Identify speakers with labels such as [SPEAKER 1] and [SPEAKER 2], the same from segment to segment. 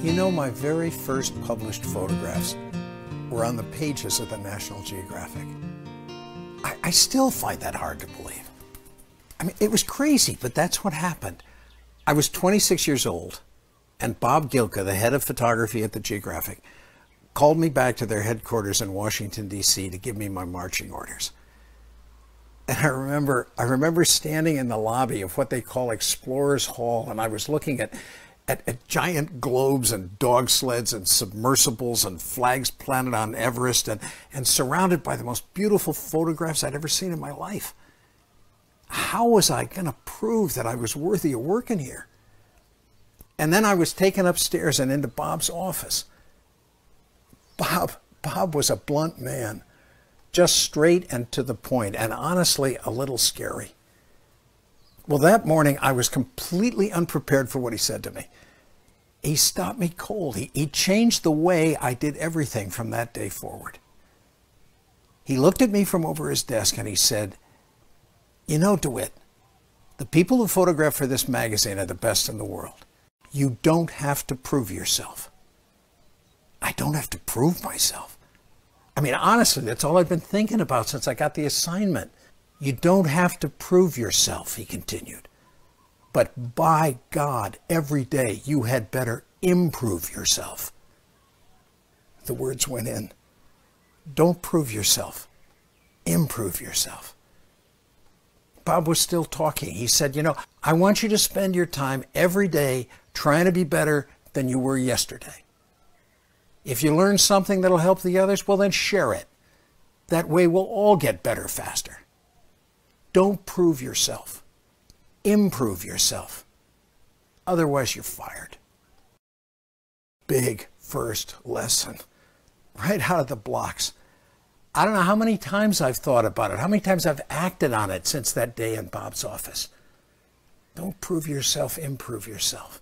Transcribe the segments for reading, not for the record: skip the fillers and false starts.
[SPEAKER 1] You know, my very first published photographs were on the pages of the National Geographic. I still find that hard to believe. I mean, it was crazy, but that's what happened. I was 26 years old, and Bob Gilka, the head of photography at the Geographic, called me back to their headquarters in Washington, D.C. to give me my marching orders. And I remember standing in the lobby of what they call Explorers Hall, and I was looking at giant globes and dog sleds and submersibles and flags planted on Everest and surrounded by the most beautiful photographs I'd ever seen in my life. How was I going to prove that I was worthy of working here? And then I was taken upstairs and into Bob's office. Bob was a blunt man, just straight and to the point, and honestly a little scary. Well, that morning I was completely unprepared for what he said to me. He stopped me cold. He changed the way I did everything from that day forward. He looked at me from over his desk and he said, "You know, Dewitt, the people who photograph for this magazine are the best in the world. You don't have to prove yourself." I don't have to prove myself. I mean, honestly, that's all I've been thinking about since I got the assignment. You don't have to prove yourself, he continued. But by God, every day you had better improve yourself. The words went in. Don't prove yourself. Improve yourself. Bob was still talking. He said, "You know, I want you to spend your time every day trying to be better than you were yesterday. If you learn something that'll help the others, well, then share it. That way we'll all get better faster. Don't prove yourself. Improve yourself. Otherwise, you're fired." Big first lesson, right out of the blocks. I don't know how many times I've thought about it, how many times I've acted on it since that day in Bob's office. Don't prove yourself, improve yourself.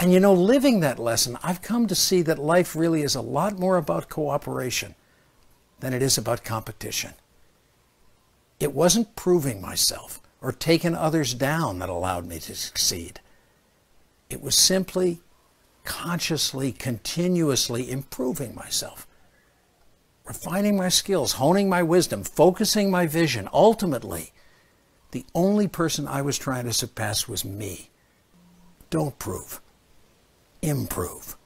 [SPEAKER 1] And you know, living that lesson, I've come to see that life really is a lot more about cooperation than it is about competition. It wasn't proving myself or taking others down that allowed me to succeed. It was simply, consciously, continuously improving myself, refining my skills, honing my wisdom, focusing my vision. Ultimately, the only person I was trying to surpass was me. Don't prove. Improve.